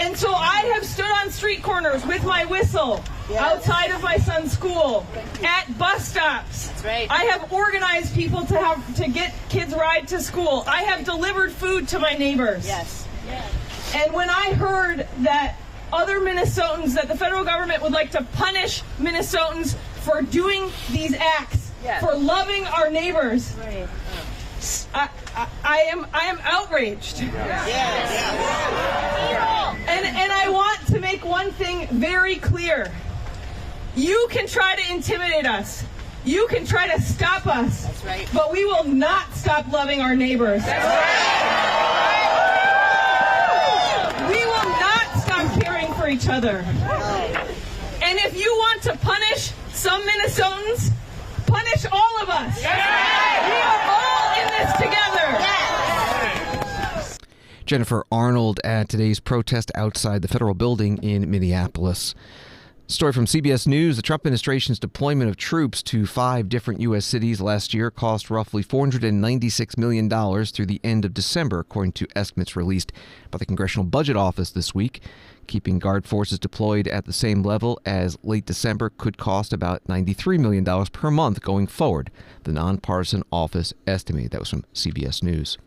And so I have stood on street corners with my whistle outside of my son's school, at bus stops. That's right. I have organized people to get kids ride to school. I have delivered food to my neighbors. Yes. And when I heard that other Minnesotans, that the federal government would like to punish Minnesotans for doing these acts, for loving our neighbors, I am outraged. And I want to make one thing very clear. You can try to intimidate us. You can try to stop us. That's right. But we will not stop loving our neighbors. That's right. We will not stop caring for each other. And if you want to punish some Minnesotans, punish all of us. We are all in this together. Jennifer Arnold at today's protest outside the federal building in Minneapolis. Story from CBS News. The Trump administration's deployment of troops to 5 different U.S. cities last year cost roughly $496 million through the end of December, according to estimates released by the Congressional Budget Office this week. Keeping Guard forces deployed at the same level as late December could cost about $93 million per month going forward, the nonpartisan office estimated. That was from CBS News.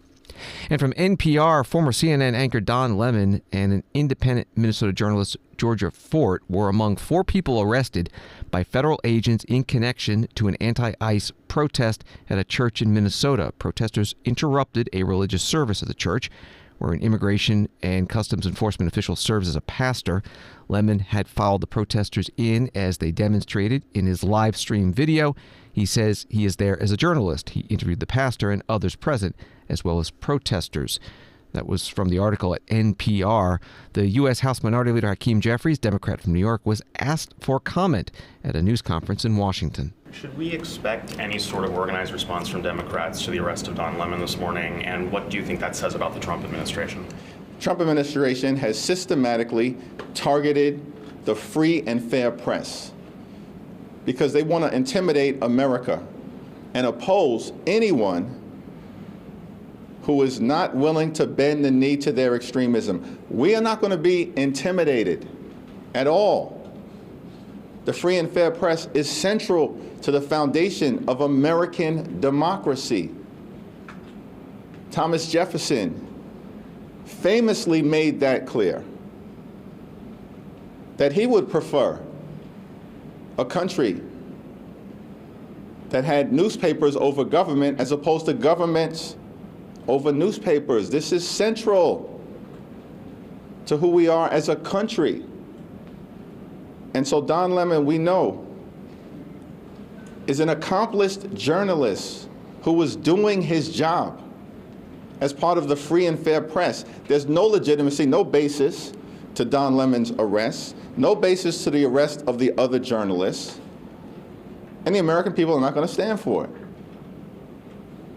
And from NPR, former CNN anchor Don Lemon and an independent Minnesota journalist Georgia Fort were among 4 people arrested by federal agents in connection to an anti-ICE protest at a church in Minnesota. Protesters interrupted a religious service at the church, where an immigration and customs enforcement official serves as a pastor. Lemon had followed the protesters in as they demonstrated in his live stream video. He says he is there as a journalist. He interviewed the pastor and others present, as well as protesters. That was from the article at NPR. The U.S. House Minority Leader Hakeem Jeffries, Democrat from New York, was asked for comment at a news conference in Washington. Should we expect any sort of organized response from Democrats to the arrest of Don Lemon this morning? And what do you think that says about the Trump administration? Trump administration has systematically targeted the free and fair press because they want to intimidate America and oppose anyone who is not willing to bend the knee to their extremism. We are not going to be intimidated at all. The free and fair press is central to the foundation of American democracy. Thomas Jefferson famously made that clear, that he would prefer a country that had newspapers over government as opposed to governments over newspapers. This is central to who we are as a country. And so Don Lemon, we know, is an accomplished journalist who was doing his job as part of the free and fair press. There's no legitimacy, no basis to Don Lemon's arrest, no basis to the arrest of the other journalists, and the American people are not going to stand for it.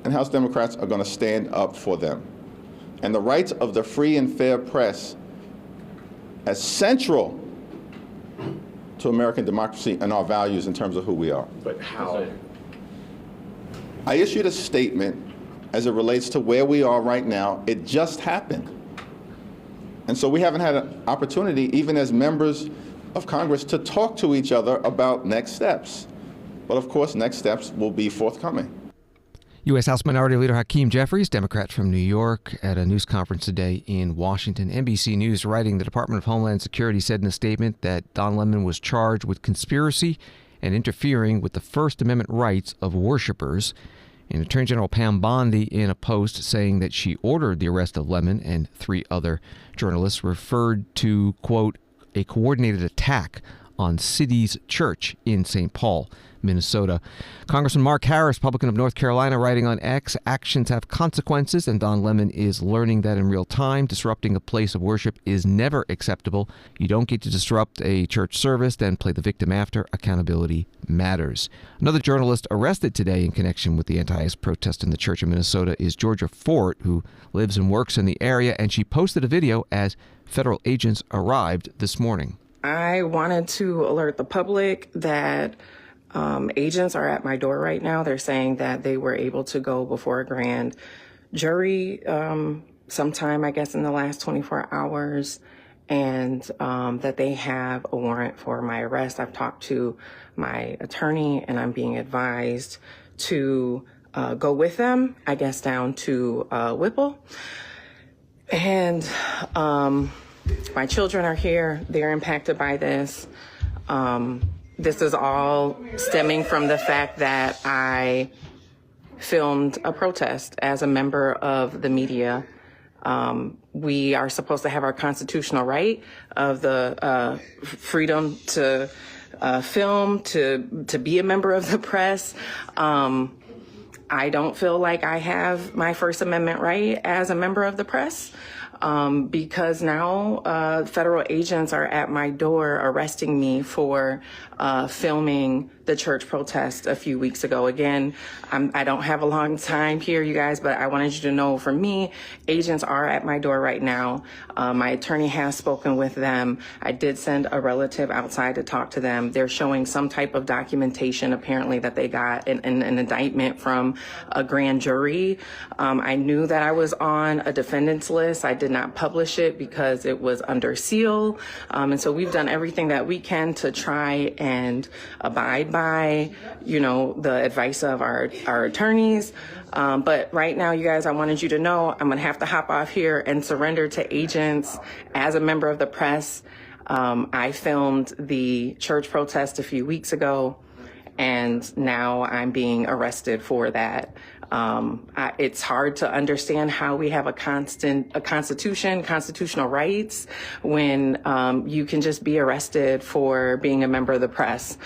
And House Democrats are going to stand up for them. And the rights of the free and fair press as central to American democracy and our values in terms of who we are. But how? I issued a statement as it relates to where we are right now. It just happened. And so we haven't had an opportunity, even as members of Congress, to talk to each other about next steps. But of course, next steps will be forthcoming. U.S. House Minority Leader Hakeem Jeffries, Democrat from New York, at a news conference today in Washington. NBC News writing, the Department of Homeland Security said in a statement that Don Lemon was charged with conspiracy and interfering with the First Amendment rights of worshipers. And Attorney General Pam Bondi, in a post saying that she ordered the arrest of Lemon and 3 other journalists, referred to, quote, a coordinated attack on Cities Church in St. Paul, Minnesota. Congressman Mark Harris, Republican of North Carolina, writing on X, actions have consequences, and Don Lemon is learning that in real time. Disrupting a place of worship is never acceptable. You don't get to disrupt a church service, then play the victim after. Accountability matters. Another journalist arrested today in connection with the anti-ICE protest in the church in Minnesota is Georgia Fort, who lives and works in the area, and she posted a video as federal agents arrived this morning. I wanted to alert the public that agents are at my door right now. They're saying that they were able to go before a grand jury sometime, I guess, in the last 24 hours, and that they have a warrant for my arrest. I've talked to my attorney, and I'm being advised to go with them, I guess, down to Whipple. And my children are here. They're impacted by this. This is all stemming from the fact that I filmed a protest as a member of the media. We are supposed to have our constitutional right of the freedom to film, to be a member of the press. I don't feel like I have my First Amendment right as a member of the press. Because now federal agents are at my door arresting me for filming the church protest a few weeks ago. Again, I don't have a long time here, you guys, but I wanted you to know, for me, agents are at my door right now. My attorney has spoken with them. I did send a relative outside to talk to them. They're showing some type of documentation, apparently, that they got an indictment from a grand jury. I knew that I was on a defendant's list. I did not publish it because it was under seal. And so we've done everything that we can to try and abide by, the advice of our attorneys. But right now, you guys, I wanted you to know I'm going to have to hop off here and surrender to agents as a member of the press. I filmed the church protest a few weeks ago, and now I'm being arrested for that. It's hard to understand how we have a constitution, constitutional rights, when you can just be arrested for being a member of the press.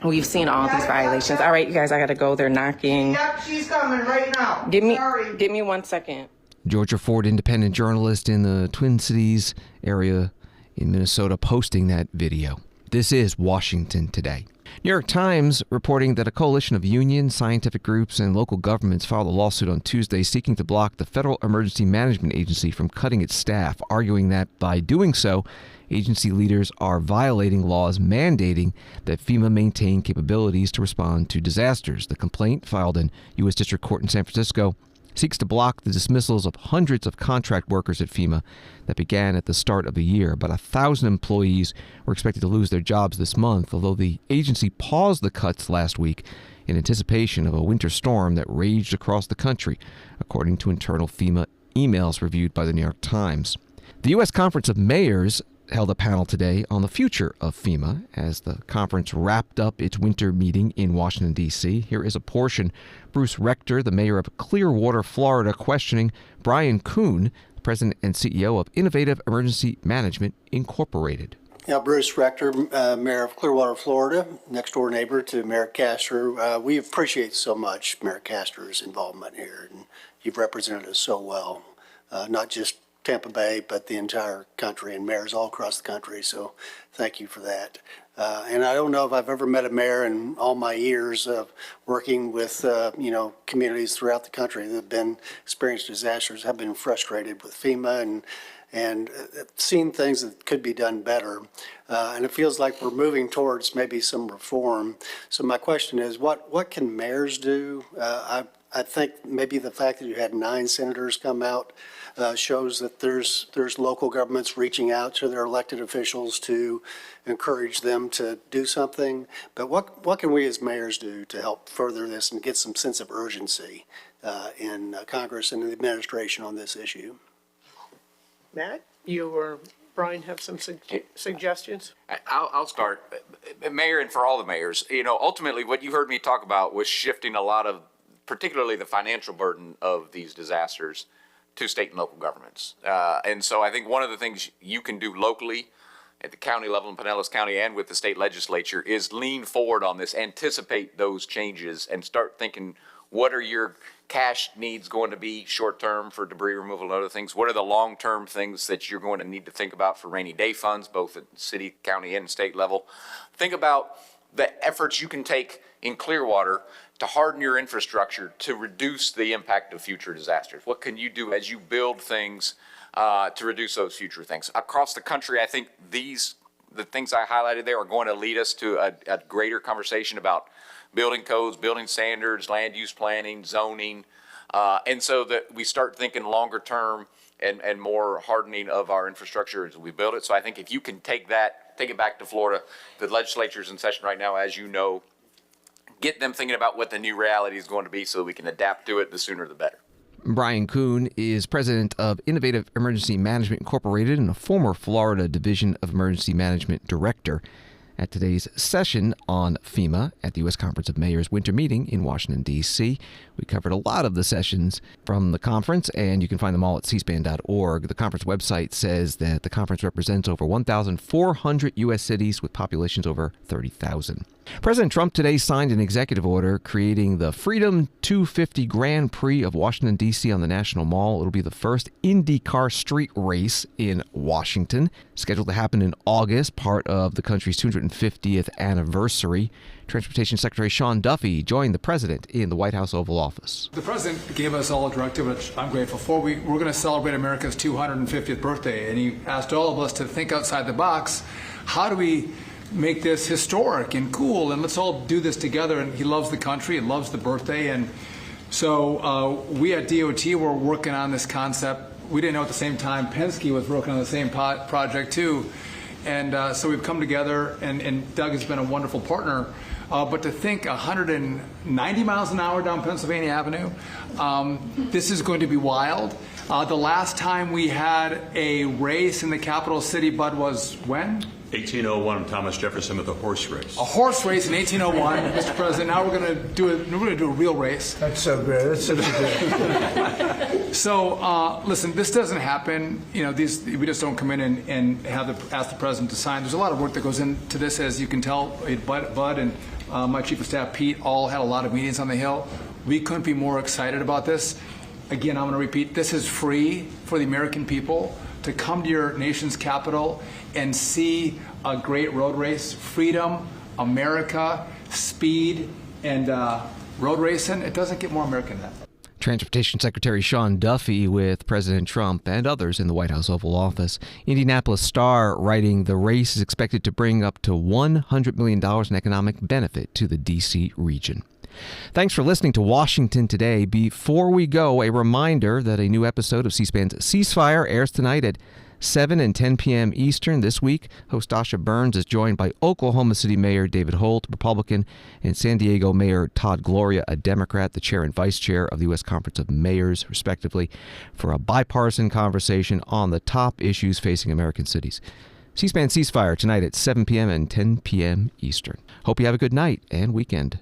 We've seen all these violations. All right, you guys, I got to go. They're knocking. Yep, she's coming right now. Give me 1 second. Georgia Fort, independent journalist in the Twin Cities area in Minnesota, posting that video. This is Washington Today. New York Times reporting that a coalition of unions, scientific groups, and local governments filed a lawsuit on Tuesday seeking to block the Federal Emergency Management Agency from cutting its staff, arguing that by doing so, agency leaders are violating laws mandating that FEMA maintain capabilities to respond to disasters. The complaint, filed in U.S. District Court in San Francisco, seeks to block the dismissals of hundreds of contract workers at FEMA that began at the start of the year. About 1,000 employees were expected to lose their jobs this month, although the agency paused the cuts last week in anticipation of a winter storm that raged across the country, according to internal FEMA emails reviewed by the New York Times. The U.S. Conference of Mayors held a panel today on the future of FEMA as the conference wrapped up its winter meeting in Washington, D.C. Here is a portion. Bruce Rector, the mayor of Clearwater, Florida, questioning Brian Kuhn, president and CEO of Innovative Emergency Management Incorporated. Yeah, Bruce Rector, mayor of Clearwater, Florida, next door neighbor to Mayor Castor. We appreciate so much Mayor Castor's involvement here, and you've represented us so well, not just Tampa Bay, but the entire country and mayors all across the country. So thank you for that. And I don't know if I've ever met a mayor in all my years of working with, communities throughout the country that have been experienced disasters, have been frustrated with FEMA and seen things that could be done better. And it feels like we're moving towards maybe some reform. So my question is, what can mayors do? I think maybe the fact that you had 9 senators come out shows that there's local governments reaching out to their elected officials to encourage them to do something. But what can we as mayors do to help further this and get some sense of urgency in Congress and the administration on this issue? Matt, you or Brian have some suggestions? I'll start. Mayor, and for all the mayors, ultimately what you heard me talk about was shifting a lot of, particularly the financial burden of these disasters, to state and local governments. And so I think one of the things you can do locally at the county level in Pinellas County and with the state legislature is lean forward on this, anticipate those changes, and start thinking, what are your cash needs going to be short term for debris removal and other things? What are the long term things that you're going to need to think about for rainy day funds, both at city, county, and state level? Think about the efforts you can take in Clearwater to harden your infrastructure to reduce the impact of future disasters. What can you do as you build things to reduce those future things? Across the country, I think the things I highlighted there are going to lead us to a greater conversation about building codes, building standards, land use planning, zoning, and so that we start thinking longer term and more hardening of our infrastructure as we build it. So I think if you can take it back to Florida, the legislature's in session right now, as you know, get them thinking about what the new reality is going to be so that we can adapt to it, the sooner the better. Brian Kuhn is president of Innovative Emergency Management Incorporated and a former Florida Division of Emergency Management director. At today's session on FEMA at the U.S. Conference of Mayors winter meeting in Washington, D.C. We covered a lot of the sessions from the conference, and you can find them all at cspan.org. The conference website says that the conference represents over 1,400 U.S. cities with populations over 30,000. President Trump today signed an executive order creating the Freedom 250 Grand Prix of Washington, D.C. on the National Mall. It'll be the first IndyCar street race in Washington, scheduled to happen in August, part of the country's 250th anniversary. Transportation Secretary Sean Duffy joined the president in the White House Oval Office. The president gave us all a directive, which I'm grateful for. We're going to celebrate America's 250th birthday, and he asked all of us to think outside the box. How do we make this historic and cool, and let's all do this together? And he loves the country, he loves the birthday, and so we at DOT were working on this concept. We didn't know at the same time Penske was working on the same project too, and so we've come together, and Doug has been a wonderful partner. But to think 190 miles an hour down Pennsylvania Avenue, this is going to be wild. The last time we had a race in the capital city, Bud, was when? 1801, Thomas Jefferson with a horse race. A horse race in 1801, Mr. President. Now we're going to do a real race. That's so great. That's such a good. So listen, this doesn't happen. You know, we just don't come in and ask the president to sign. There's a lot of work that goes into this, as you can tell. Bud and my chief of staff Pete all had a lot of meetings on the Hill. We couldn't be more excited about this. Again, I'm going to repeat, this is free for the American people to come to your nation's capital and see a great road race. Freedom, America, speed, and road racing. It doesn't get more American than that. Transportation Secretary Sean Duffy with President Trump and others in the White House Oval Office. Indianapolis Star writing the race is expected to bring up to $100 million in economic benefit to the D.C. region. Thanks for listening to Washington Today. Before we go, a reminder that a new episode of C-SPAN's Ceasefire airs tonight at 7 and 10 p.m. Eastern. This week, host Dasha Burns is joined by Oklahoma City Mayor David Holt, Republican, and San Diego Mayor Todd Gloria, a Democrat, the chair and vice chair of the U.S. Conference of Mayors, respectively, for a bipartisan conversation on the top issues facing American cities. C-SPAN Ceasefire tonight at 7 p.m. and 10 p.m. Eastern. Hope you have a good night and weekend.